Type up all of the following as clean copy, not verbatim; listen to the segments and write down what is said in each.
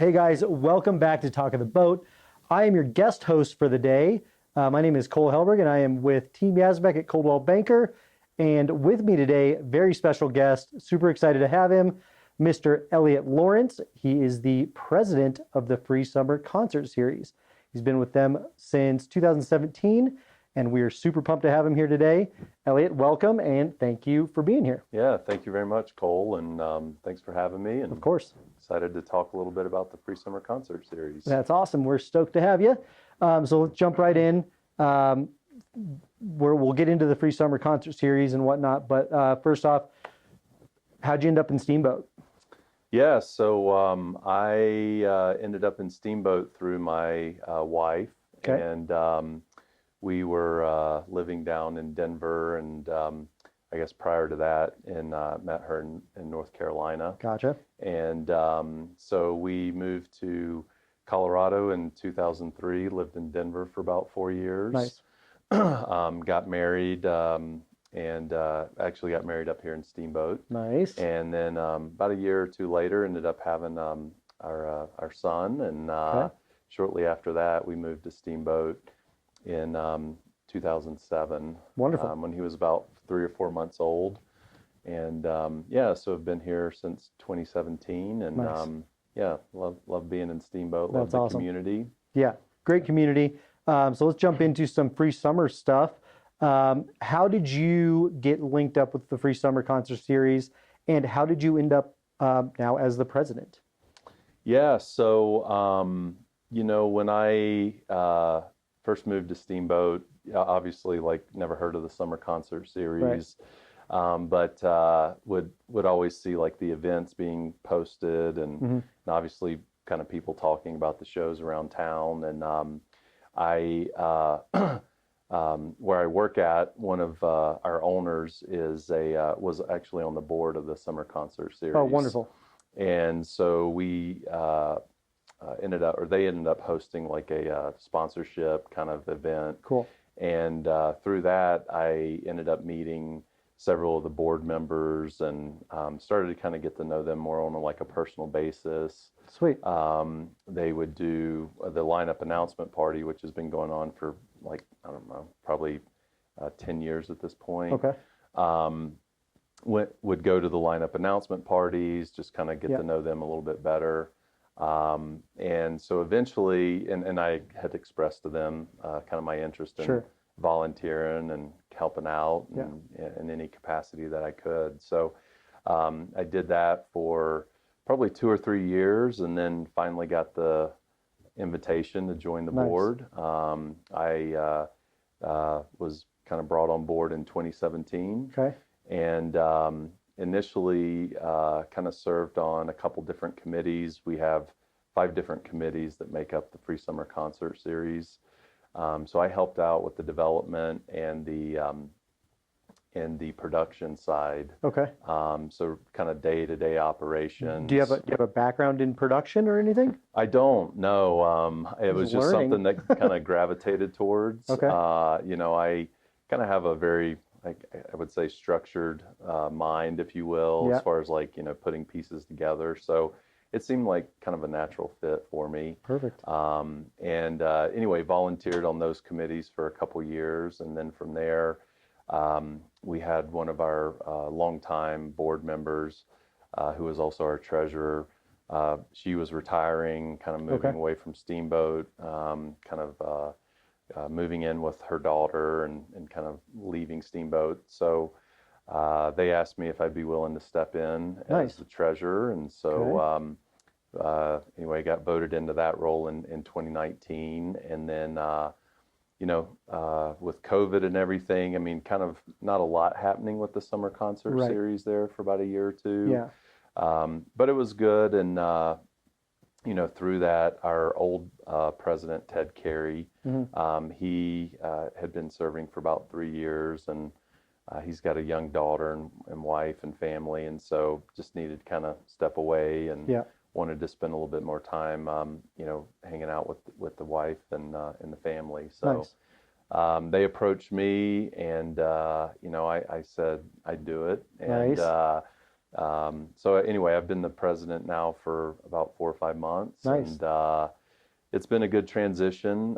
Hey guys, welcome back to Talk of the Boat. I am your guest host for the day. My name is Cole Helberg and I am with Team Yazbek at Coldwell Banker. And with me today, very special guest, super excited to have him, Mr. Elliot Lawrence. He is the president of the Free Summer Concert Series. He's been with them since 2017, and we are super pumped to have him here today. Elliot, welcome, and thank you for being here. Yeah, thank you very much, Cole, and thanks for having me. And of course. Excited to talk a little bit about the Free Summer Concert Series. That's awesome. We're stoked to have you. So let's jump right in. We'll get into the Free Summer Concert Series and whatnot, but first off, how'd you end up in Steamboat? Yeah, so I ended up in Steamboat through my wife, okay. And we were living down in Denver, and I guess prior to that, met her in North Carolina. Gotcha. And so we moved to Colorado in 2003, lived in Denver for about 4 years. Nice. Got married, and actually got married up here in Steamboat. Nice. And then about a year or two later, ended up having our son, and okay. Shortly after that, we moved to Steamboat in 2007. Wonderful. When he was about 3 or 4 months old. And yeah, so I've been here since 2017, and nice. Yeah, love being in Steamboat. That's love the awesome. Community. Yeah, great community. So let's jump into some Free Summer stuff. How did you get linked up with the Free Summer Concert Series, and how did you end up now as the president? Yeah, so when I first moved to Steamboat, obviously never heard of the Summer Concert Series. Right. But would always see the events being posted, and obviously kind of people talking about the shows around town. And I where I work at, one of our owners was actually on the board of the Summer Concert Series. Oh, wonderful. And so we they ended up hosting a sponsorship kind of event. Cool. And through that, I ended up meeting several of the board members, and started to kind of get to know them more on a personal basis. Sweet. They would do the lineup announcement party, which has been going on for I don't know, probably 10 years at this point. Okay. Would go to the lineup announcement parties, just kind of get to know them a little bit better. And so eventually, and I had expressed to them kind of my interest in volunteering and helping out in any capacity that I could. So I did that for probably 2 or 3 years, and then finally got the invitation to join the board. I was kind of brought on board in 2017. Okay. And initially kind of served on a couple different committees. We have 5 different committees that make up the Free Summer Concert Series. So I helped out with the development and the production side. Okay. So kind of day-to-day operations. Do you have a background in production or anything? I don't. No. It was just something that kind of gravitated towards. Okay. I kind of have a very, I would say, structured mind, if you will, as far as putting pieces together. So it seemed like kind of a natural fit for me. Perfect. Anyway, volunteered on those committees for a couple years, and then from there, we had one of our longtime board members, who was also our treasurer. She was retiring, kind of moving away from Steamboat, moving in with her daughter, and kind of leaving Steamboat. So they asked me if I'd be willing to step in as the treasurer. And so anyway, I got voted into that role in 2019. And then, with COVID and everything, I mean, kind of not a lot happening with the Summer Concert Series there for about a year or two. Yeah. But it was good. And, through that, our old president, Ted Carey, he had been serving for about 3 years, and he's got a young daughter and wife and family, and so just needed to kind of step away, and wanted to spend a little bit more time, hanging out with the wife and the family. So they approached me, and I said I'd do it, and So anyway, I've been the president now for about 4 or 5 months, Nice. and it's been a good transition.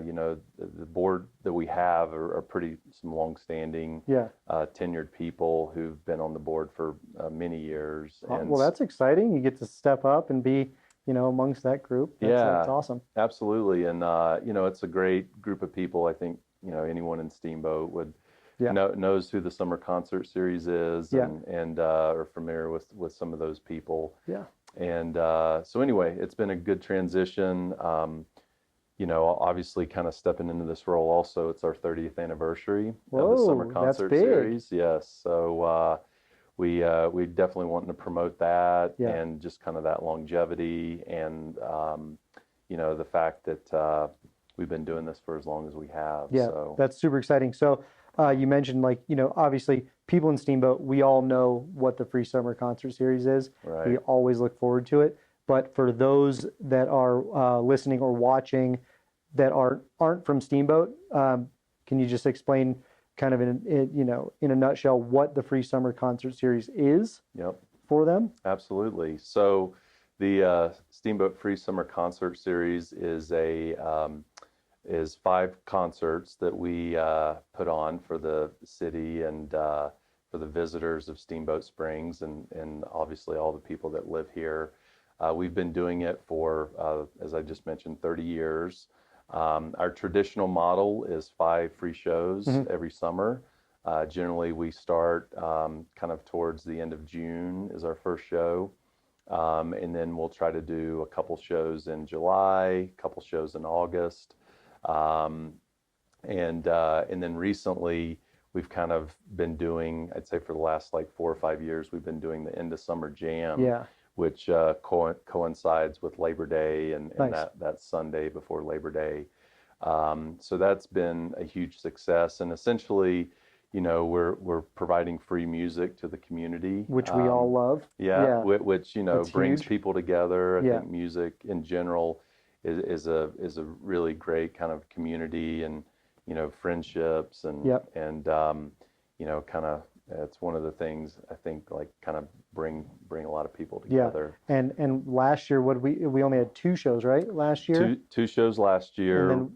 You know, the board that we have are pretty some longstanding, Yeah. tenured people who've been on the board for many years. And Well, that's exciting. You get to step up and be, amongst that group. That's yeah, awesome. absolutely. And you know, it's a great group of people. I think, you know, anyone in Steamboat would Yeah. knows who the summer concert series is, Yeah. and are familiar with some of those people. Yeah. And so anyway, it's been a good transition. You know, obviously kind of stepping into this role also, it's our 30th anniversary of the summer Whoa, that's concert big. series. Yes. So we definitely want to promote that, Yeah. and just kind of that longevity, and you know, the fact that we've been doing this for as long as we have. Yeah, So that's super exciting. So you mentioned, like, obviously people in Steamboat, we all know what the free summer concert series is. right. We always look forward to it. But for those that are listening or watching that aren't from Steamboat, can you just explain kind of in a nutshell what the free summer concert series is Yep. for them? Absolutely. So the Steamboat Free Summer Concert Series is 5 concerts that we put on for the city, and for the visitors of Steamboat Springs, and obviously all the people that live here. We've been doing it for, as I just mentioned, 30 years. Our traditional model is 5 free shows every summer. Generally, we start kind of towards the end of June is our first show. And then we'll try to do a couple shows in July, a couple shows in August. And then recently we've kind of been doing, I'd say for the last like 4 or 5 years, we've been doing the end of summer jam, Yeah. which coincides with Labor Day, and Nice. that Sunday before Labor Day. So that's been a huge success, and essentially, you know, we're providing free music to the community, Which we all love. yeah, Yeah. which, you know, That's brings huge. people together. I Yeah. think music in general is a really great kind of community, and, you know, friendships, and Yep. and you know, kind of, it's one of the things I think, like, kind of bring a lot of people Yeah. together. And last year, we only had 2 shows, right? Last year? Two shows last year. And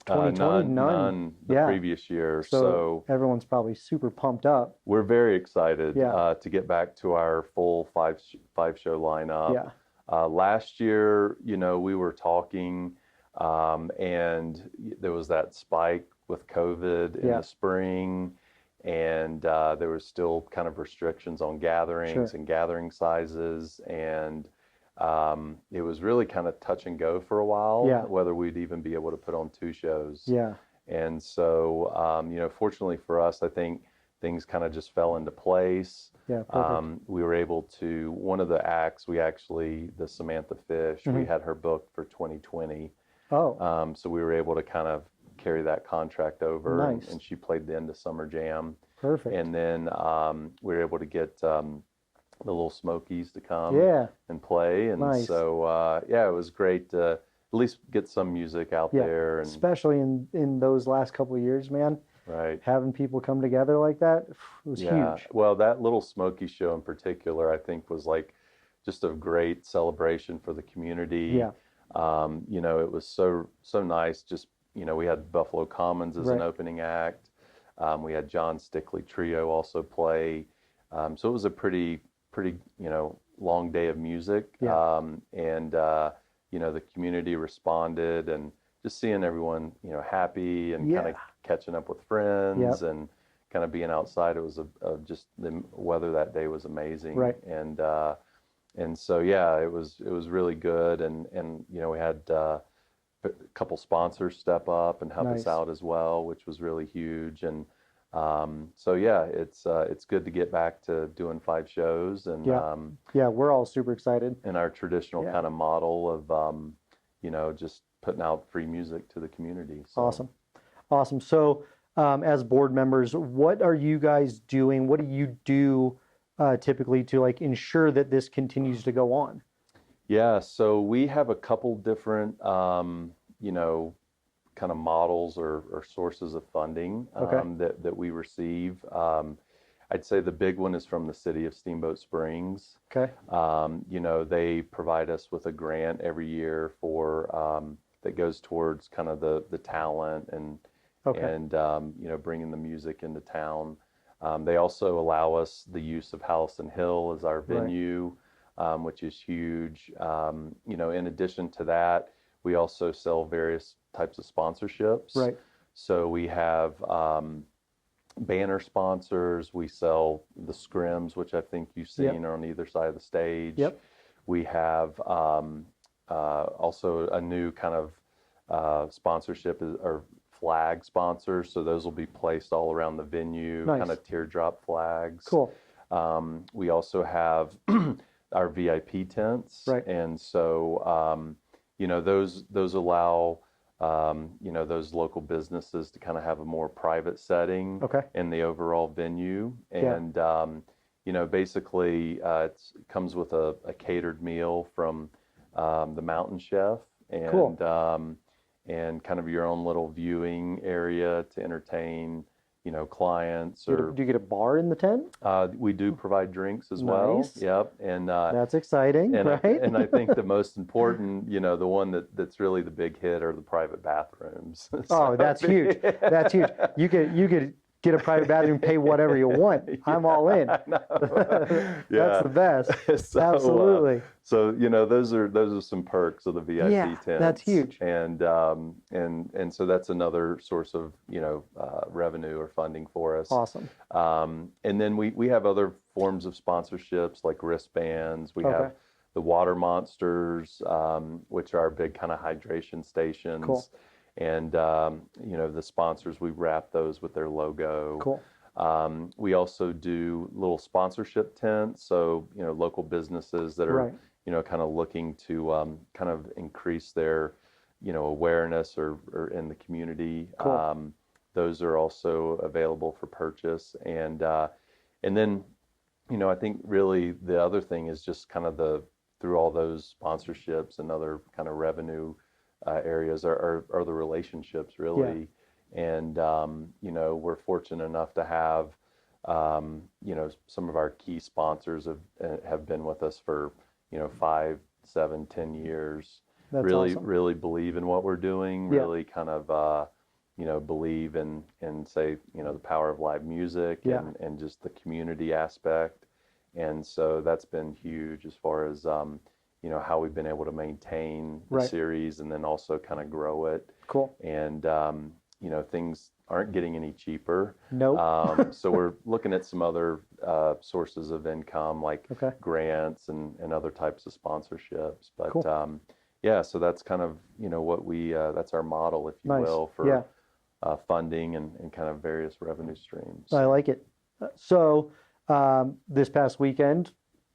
then 2020, none the Yeah. previous year. So So everyone's probably super pumped up. we're very excited Yeah. to get back to our full five show lineup. Yeah. Last year, you know, we were talking, and there was that spike with COVID in Yeah. the spring, and there was still kind of restrictions on gatherings Sure. and gathering sizes, and it was really kind of touch and go for a while, Yeah. whether we'd even be able to put on 2 shows. Yeah. And so, you know, fortunately for us, I think things kind of just fell into place. Yeah. Perfect. We were able to, one of the acts, the Samantha Fish, we had her booked for 2020. Oh, So we were able to kind of carry that contract over, Nice. and she played the end of Summer Jam. perfect. And then we were able to get the Little Smokies to come Yeah. and play. And Nice. so, yeah, it was great to at least get some music out Yeah. there. And Especially in those last couple of years, man, right. having people come together like that, it was Yeah. huge. Well, that Little Smoky show in particular, I think, was like just a great celebration for the community. Yeah. You know, it was so nice. Just, you know, we had Buffalo Commons as an Right. opening act. We had John Stickley Trio also play. So it was a pretty, you know, long day of music. Yeah. And you know, the community responded, and just seeing everyone, you know, happy, and kind of Yeah. catching up with friends, and kind of being outside. It was just the weather that day was amazing. Right. And so, yeah, it was really good. And you know, we had a couple sponsors step up and help Nice. us out as well, which was really huge. And so, yeah, it's good to get back to doing 5 shows, and Yeah. Yeah, we're all super excited. in our traditional Yeah. kind of model of you know, just putting out free music to the community. So, Awesome. So, as board members, what are you guys doing? What do you do typically to, like, ensure that this continues to go on? yeah, so we have a couple different you know, kind of models or sources of funding Okay. that we receive. I'd say the big one is from the city of Steamboat Springs. Okay. They provide us with a grant every year for that goes towards kind of the talent and bringing the music into town. They also allow us the use of Hallison Hill as our venue, which is huge. In addition to that, we also sell various types of sponsorships. Right. So we have banner sponsors. We sell the scrims, which I think you've seen are on either side of the stage. Yep. We have also a new kind of sponsorship or flag sponsors. So those will be placed all around the venue, kind of teardrop flags. Cool. We also have our VIP tents. Right. And so, those allow, those local businesses to kind of have a more private setting in the overall venue. And, basically it comes with a catered meal from the mountain chef and kind of your own little viewing area to entertain, clients. Do you get a bar in the tent? We do provide drinks as well. Yep. And that's exciting, right? And I think the most important, the one that's really the big hit are the private bathrooms. Oh, that's huge. That's huge. You could get a private bathroom, pay whatever you want. I'm all in. That's the best. Absolutely. Those are some perks of the VIP tents. That's huge. And so that's another source of revenue or funding for us. Awesome. And then we have other forms of sponsorships like wristbands. We have the Water Monsters, which are big kind of hydration stations. Cool. And the sponsors, we wrap those with their logo. Cool. We also do little sponsorship tents, so local businesses that are kind of looking to kind of increase their awareness or in the community. Cool. Those are also available for purchase, and then I think really the other thing is just kind of through all those sponsorships and other kind of revenue areas are the relationships really. And we're fortunate enough to have some of our key sponsors have been with us for 5, 7, 10 years. That's really awesome. Really believe in what we're doing, really kind of believe in say the power of live music and just the community aspect. And so that's been huge as far as how we've been able to maintain the series and then also kind of grow it. Cool. And, things aren't getting any cheaper. Nope. So we're looking at some other sources of income like grants and other types of sponsorships. But so that's kind of, what that's our model, if you will, for funding and kind of various revenue streams. I like it. So this past weekend,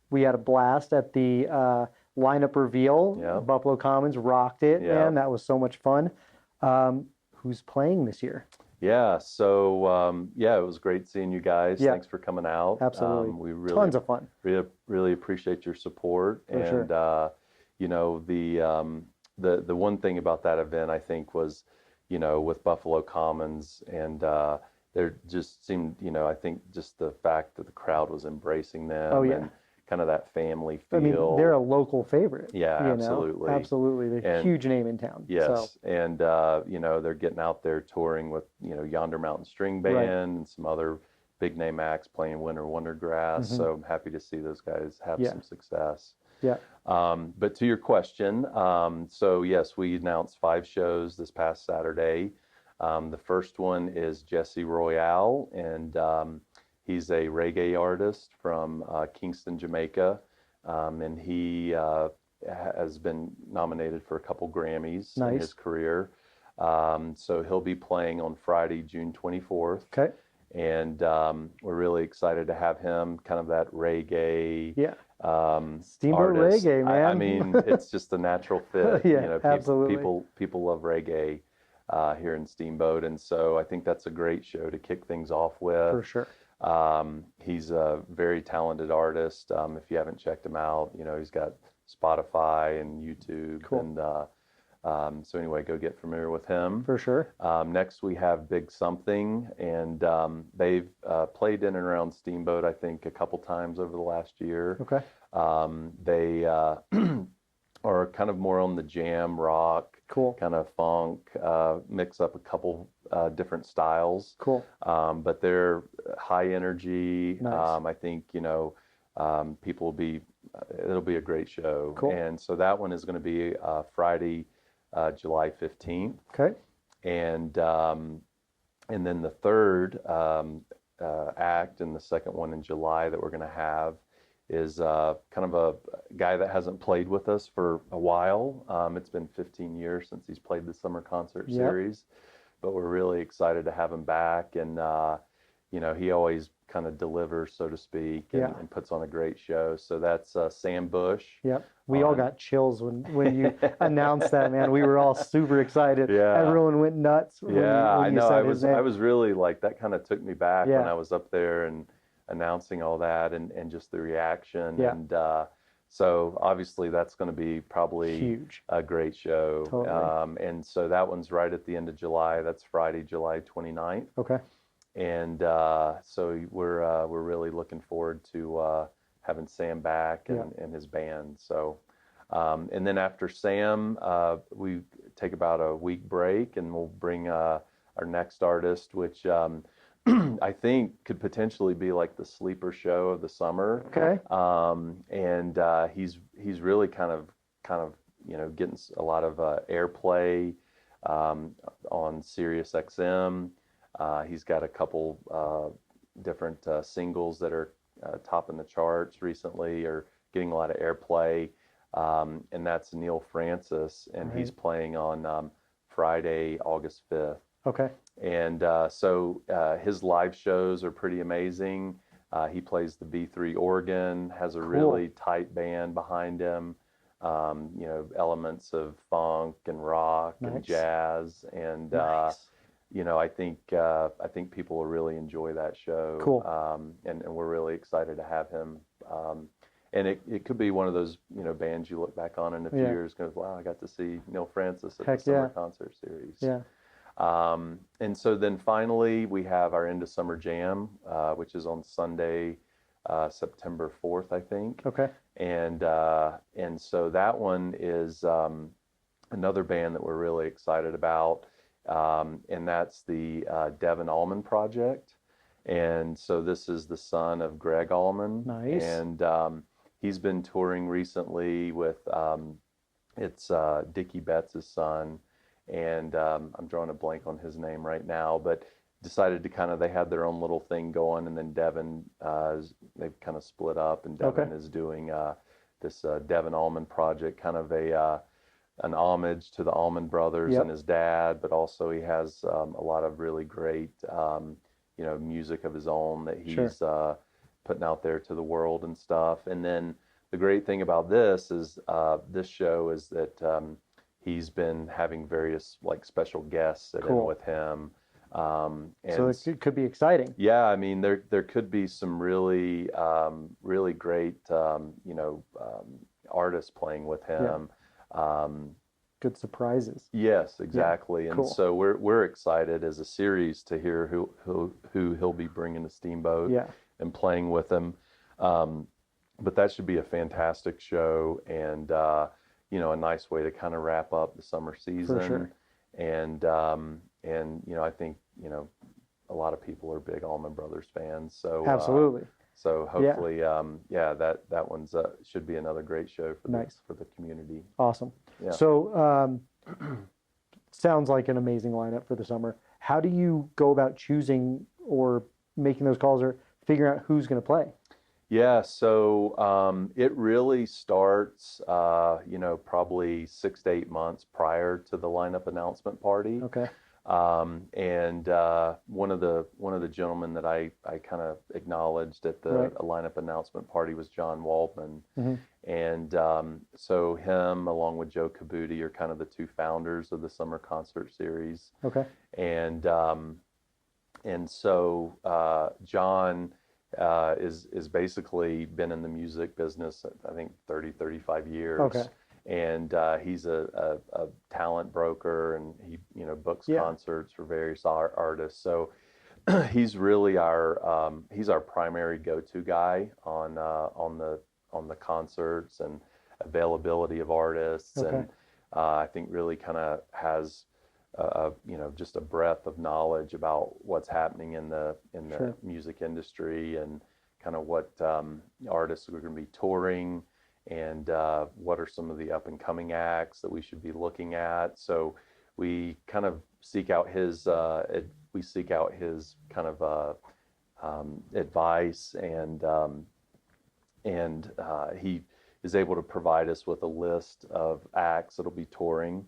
we had a blast at the lineup reveal. Buffalo Commons rocked it, man. That was so much fun. Who's playing this year? So it was great seeing you guys. Thanks for coming out. Absolutely. We really tons of fun. Really appreciate your support. For sure. The one thing about that event I think was, with Buffalo Commons and there just seemed, I think just the fact that the crowd was embracing them and kind of that family feel. I mean, they're a local favorite. Absolutely. Absolutely. They're a huge name in town. Yes. So. And, they're getting out there touring with, Yonder Mountain String Band and some other big name acts playing Winter Wondergrass. So I'm happy to see those guys have some success. Yeah. But to your question, so yes, we announced 5 shows this past Saturday. The first one is Jesse Royale, and he's a reggae artist from Kingston, Jamaica, and he has been nominated for a couple Grammys in his career. So he'll be playing on Friday, June 24th. Okay. And we're really excited to have him, kind of that reggae Steamboat artist. reggae, man. I mean, it's just a natural fit. Absolutely. People love reggae here in Steamboat, and so I think that's a great show to kick things off with. For sure. He's a very talented artist. If you haven't checked him out, he's got Spotify and YouTube, So anyway, go get familiar with him. For sure. Next we have Big Something, and they've played in and around Steamboat, I think, a couple times over the last year. Okay. They are kind of more on the jam rock, Cool. kind of funk, mix up a couple different styles. Cool. But they're high energy. Nice. I think, people will be, it'll be a great show. Cool. And so that one is going to be Friday, July 15th. Okay. And then the third act and the second one in July that we're going to have is kind of a guy that hasn't played with us for a while. It's been 15 years since he's played the summer concert series, but we're really excited to have him back. And, he always kind of delivers, so to speak, and puts on a great show. So that's Sam Bush. Yep. We all got chills when you announced that, man. We were all super excited. Yeah. Everyone went nuts. When I you know. said I his name. was really like, that kind of took me back when I was up there and announcing all that and just the reaction. Yeah. And so obviously that's going to be probably Huge. a great show. Totally. And so that one's right at the end of July. That's Friday, July 29th. Okay. And so we're really looking forward to having Sam back and his band. So and then after Sam, we take about a week break, and we'll bring our next artist, which I think could potentially be like the sleeper show of the summer. Okay. And he's really kind of getting a lot of airplay on Sirius XM. He's got a couple different singles that are topping the charts recently, or getting a lot of airplay. And that's Neil Francis, and he's playing on Friday, August 5th. Okay. And so his live shows are pretty amazing. He plays the B3 organ, has a really tight band behind him, elements of funk and rock and jazz. And, I think people will really enjoy that show. Cool. And we're really excited to have him. And it could be one of those, bands you look back on in a few years, goes, wow, I got to see Neil Francis at the summer concert series. Yeah. And so then finally we have our End of Summer Jam, which is on Sunday, September 4th, I think. Okay. And so that one is another band that we're really excited about, and that's the Devin Allman Project. And so this is the son of Greg Allman. Nice. And he's been touring recently with it's Dickie Betts' son. And I'm drawing a blank on his name right now, but decided to they had their own little thing going, and then Devin, they've kind of split up, and Devin is doing this Devin Allman Project, kind of an homage to the Allman Brothers and his dad, but also he has a lot of really great, music of his own that he's putting out there to the world and stuff. And then the great thing about this is this show is that he's been having various special guests sit in with him. And so it could be exciting. Yeah, I mean there could be some really really great artists playing with him. Good surprises. Yes, exactly. Yeah, and so we're excited as a series to hear who he'll be bringing to Steamboat and playing with him. But that should be a fantastic show, and a nice way to kind of wrap up the summer season. For sure. And I think a lot of people are big Allman Brothers fans. So absolutely. So hopefully, that one's should be another great show for the community. Awesome. Yeah. So sounds like an amazing lineup for the summer. How do you go about choosing or making those calls or figuring out who's going to play? Yeah, so it really starts, probably 6 to 8 months prior to the lineup announcement party. Okay. And one of the gentlemen that I kind of acknowledged at the lineup announcement party was John Waldman. Mm-hmm. And so him, along with Joe Cabuti, are kind of the two founders of the summer concert series. Okay. And so John is basically been in the music business, I think 35 years. Okay. and he's a talent broker, and he books Yeah. concerts for various artists. So he's really our primary go-to guy on the concerts and availability of artists, Okay. and I think really kind of has just a breadth of knowledge about what's happening in the Sure. music industry, and kind of what artists are going to be touring, and what are some of the up and coming acts that we should be looking at. So we kind of seek out his kind of advice, and he is able to provide us with a list of acts that'll be touring.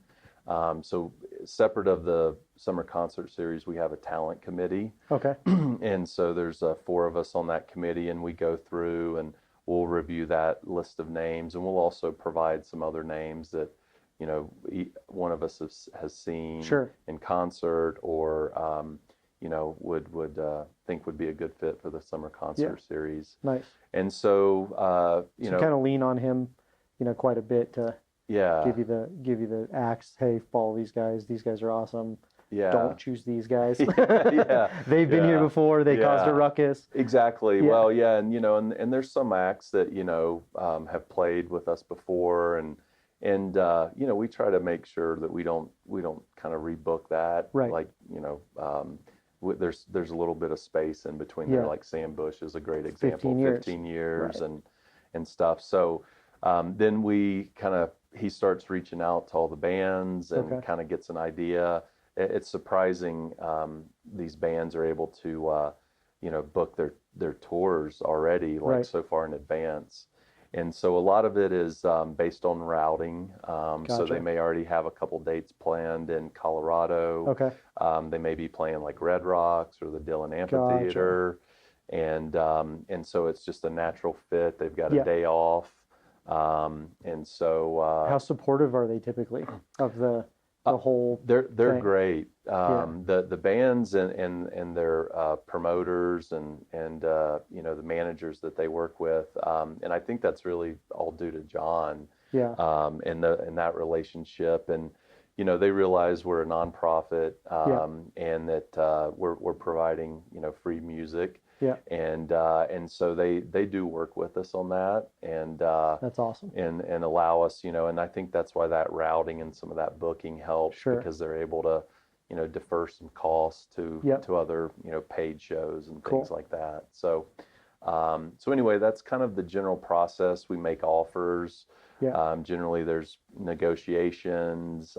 So separate of the summer concert series, we have a talent committee. Okay. And so there's 4 of us on that committee, and we go through and we'll review that list of names, and we'll also provide some other names that one of us has seen Sure. in concert, or would think would be a good fit for the summer concert series. Nice. And so So kind of lean on him, quite a bit to yeah, give you the acts. Hey, follow these guys. These guys are awesome. yeah. Don't choose these guys. Yeah, They've been here before. They caused a ruckus. Exactly. Yeah. Well, yeah, and and there's some acts that have played with us before, and we try to make sure that we don't kind of rebook that. Right. Like there's a little bit of space in between there. Like Sam Bush is a great example. 15 years Right. and stuff. So then he starts reaching out to all the bands and kind of gets an idea. It's surprising these bands are able to book their tours already so far in advance. And so a lot of it is based on routing. So they may already have a couple dates planned in Colorado. Okay. They may be playing like Red Rocks or the Dillon Amphitheater. And so it's just a natural fit. They've got a day off. And so how supportive are they typically of the whole they're thing? Great. The bands and their promoters and the managers that they work with, and I think that's really all due to John. Yeah. And that relationship, and they realize we're a nonprofit, and that we're providing free music. Yeah. And so they do work with us on that, and that's awesome. And allow us, and I think that's why that routing and some of that booking helps, because they're able to, defer some costs to other, paid shows and things like that. So anyway, that's kind of the general process. We make offers. Yeah. Generally, there's negotiations.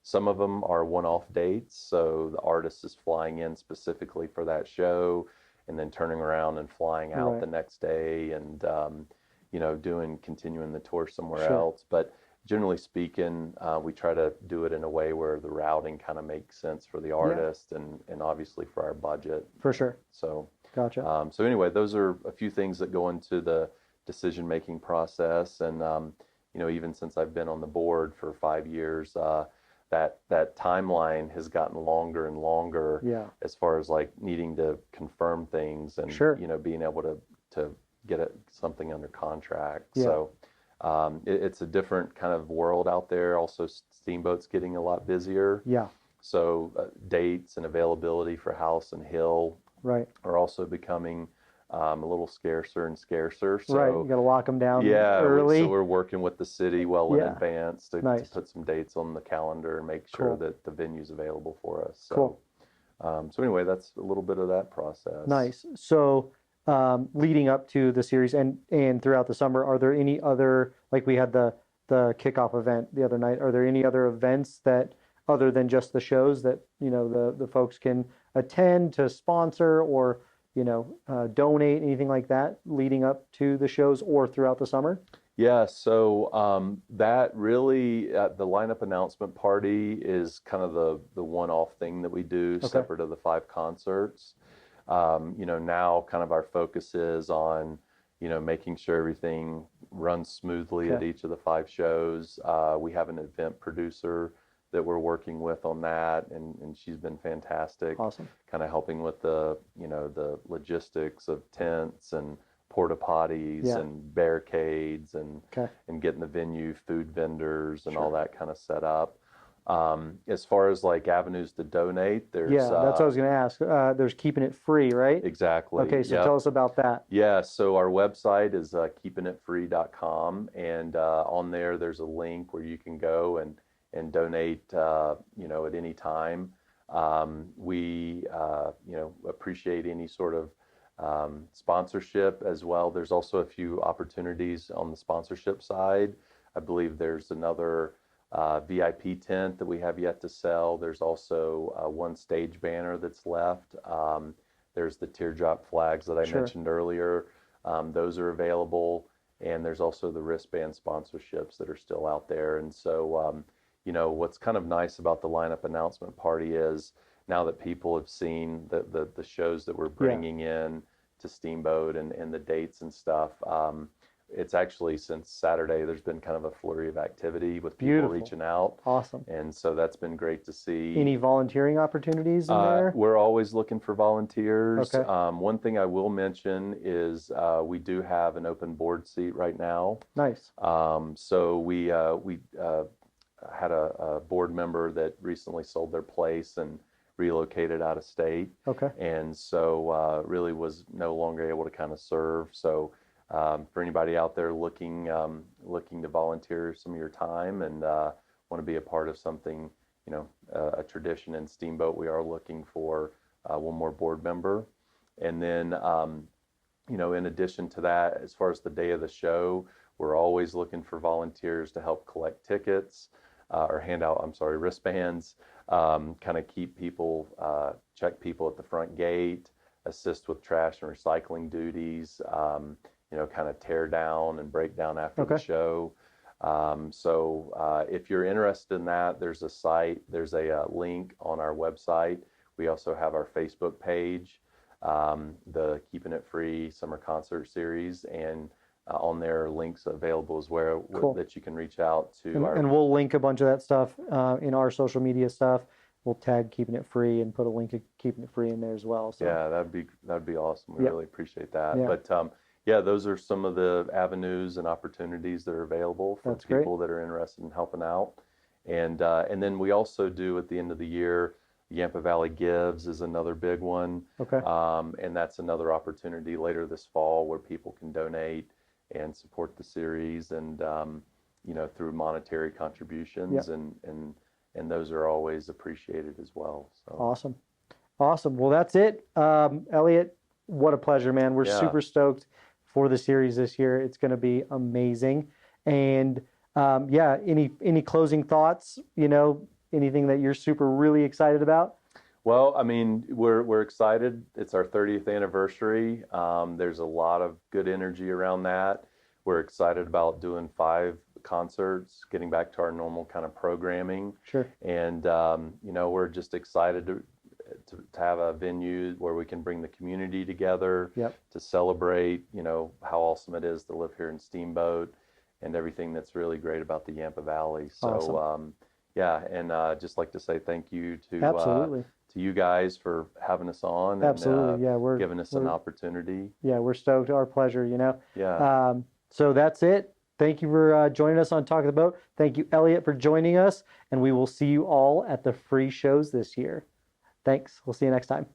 Some of them are one-off dates, so the artist is flying in specifically for that show, and then turning around and flying out the next day, and continuing the tour somewhere else. But generally speaking, we try to do it in a way where the routing kind of makes sense for the artist and obviously for our budget. For sure. So gotcha. So anyway, those are a few things that go into the decision-making process, and even since I've been on the board for 5 years, that timeline has gotten longer and longer, as far as like needing to confirm things and being able to get something under contract. So it's a different kind of world out there. Also, Steamboat's getting a lot busier. Yeah. So dates and availability for House and Hill are also becoming a little scarcer and scarcer. So, you got to lock them down early. So we're working with the city in advance to put some dates on the calendar and make sure that the venue's available for us. So, so anyway, that's a little bit of that process. Nice. So leading up to the series and throughout the summer, are there any other, like we had the kickoff event the other night, are there any other events that, other than just the shows, that the folks can attend to sponsor or donate, anything like that leading up to the shows or throughout the summer? Yeah, so that really, the lineup announcement party is kind of the one-off thing that we do, separate of the 5 concerts. Now kind of our focus is on, making sure everything runs smoothly at each of the 5 shows. We have an event producer that we're working with on that, and she's been fantastic. Awesome. Kind of helping with the logistics of tents and porta potties Yeah. and barricades and Okay. getting the venue food vendors and Sure. all that kind of set up. As far as like avenues to donate, there's Yeah, that's what I was going to ask. There's Keeping It Free, right? exactly. Okay, so Yep. tell us about that. Yeah, so our website is keepinitfree.com, and on there there's a link where you can go and donate, you know, at any time. We you know, appreciate any sort of sponsorship as well. There's also a few opportunities on the sponsorship side. I believe there's another VIP tent that we have yet to sell. There's also one stage banner that's left. There's the teardrop flags that I Sure. mentioned earlier. Those are available. And there's also the wristband sponsorships that are still out there. And so, you know, what's kind of nice about the lineup announcement party is now that people have seen the shows that we're bringing in to Steamboat and the dates and stuff, it's actually since Saturday, there's been kind of a flurry of activity with people Beautiful. reaching out. Awesome. And so that's been great to see. Any volunteering opportunities in there? We're always looking for volunteers. Okay. One thing I will mention is we do have an open board seat right now. Nice. So we had a board member that recently sold their place and relocated out of state. Okay. And so really was no longer able to kind of serve. So for anybody out there looking to volunteer some of your time and want to be a part of something, you know, a tradition in Steamboat, we are looking for one more board member. And then, you know, in addition to that, as far as the day of the show, we're always looking for volunteers to help collect tickets or hand out, wristbands, kind of keep people, check people at the front gate, assist with trash and recycling duties, you know, kind of tear down and break down after the show. So if you're interested in that, there's a site, there's a link on our website. We also have our Facebook page, the Keeping It Free Summer Concert Series, and on there are links available as well that you can reach out to. And we'll link a bunch of that stuff in our social media stuff. We'll tag Keeping It Free and put a link to Keeping It Free in there as well. So. Yeah, that'd be awesome. We really appreciate that. Yeah. But yeah, those are some of the avenues and opportunities that are available for people that are interested in helping out. And then we also do at the end of the year, Yampa Valley Gives is another big one. Okay. And that's another opportunity later this fall where people can donate and support the series and you know, through monetary contributions and those are always appreciated as well. So. Awesome. Well, that's it. Elliot, what a pleasure, man. We're super stoked for the series this year. It's going to be amazing. And any closing thoughts, you know, anything that you're really excited about? Well, I mean, we're excited. It's our 30th anniversary. There's a lot of good energy around that. We're excited about doing 5 concerts, getting back to our normal kind of programming. Sure. And you know, we're just excited to have a venue where we can bring the community together to celebrate, you know, how awesome it is to live here in Steamboat and everything that's really great about the Yampa Valley. So yeah, and just like to say thank you to you guys for having us on and we're giving us an opportunity. Yeah, we're stoked. Our pleasure, you know. Yeah. So that's it. Thank you for joining us on Talk of the Boat. Thank you, Elliot, for joining us, and we will see you all at the free shows this year. Thanks. We'll see you next time.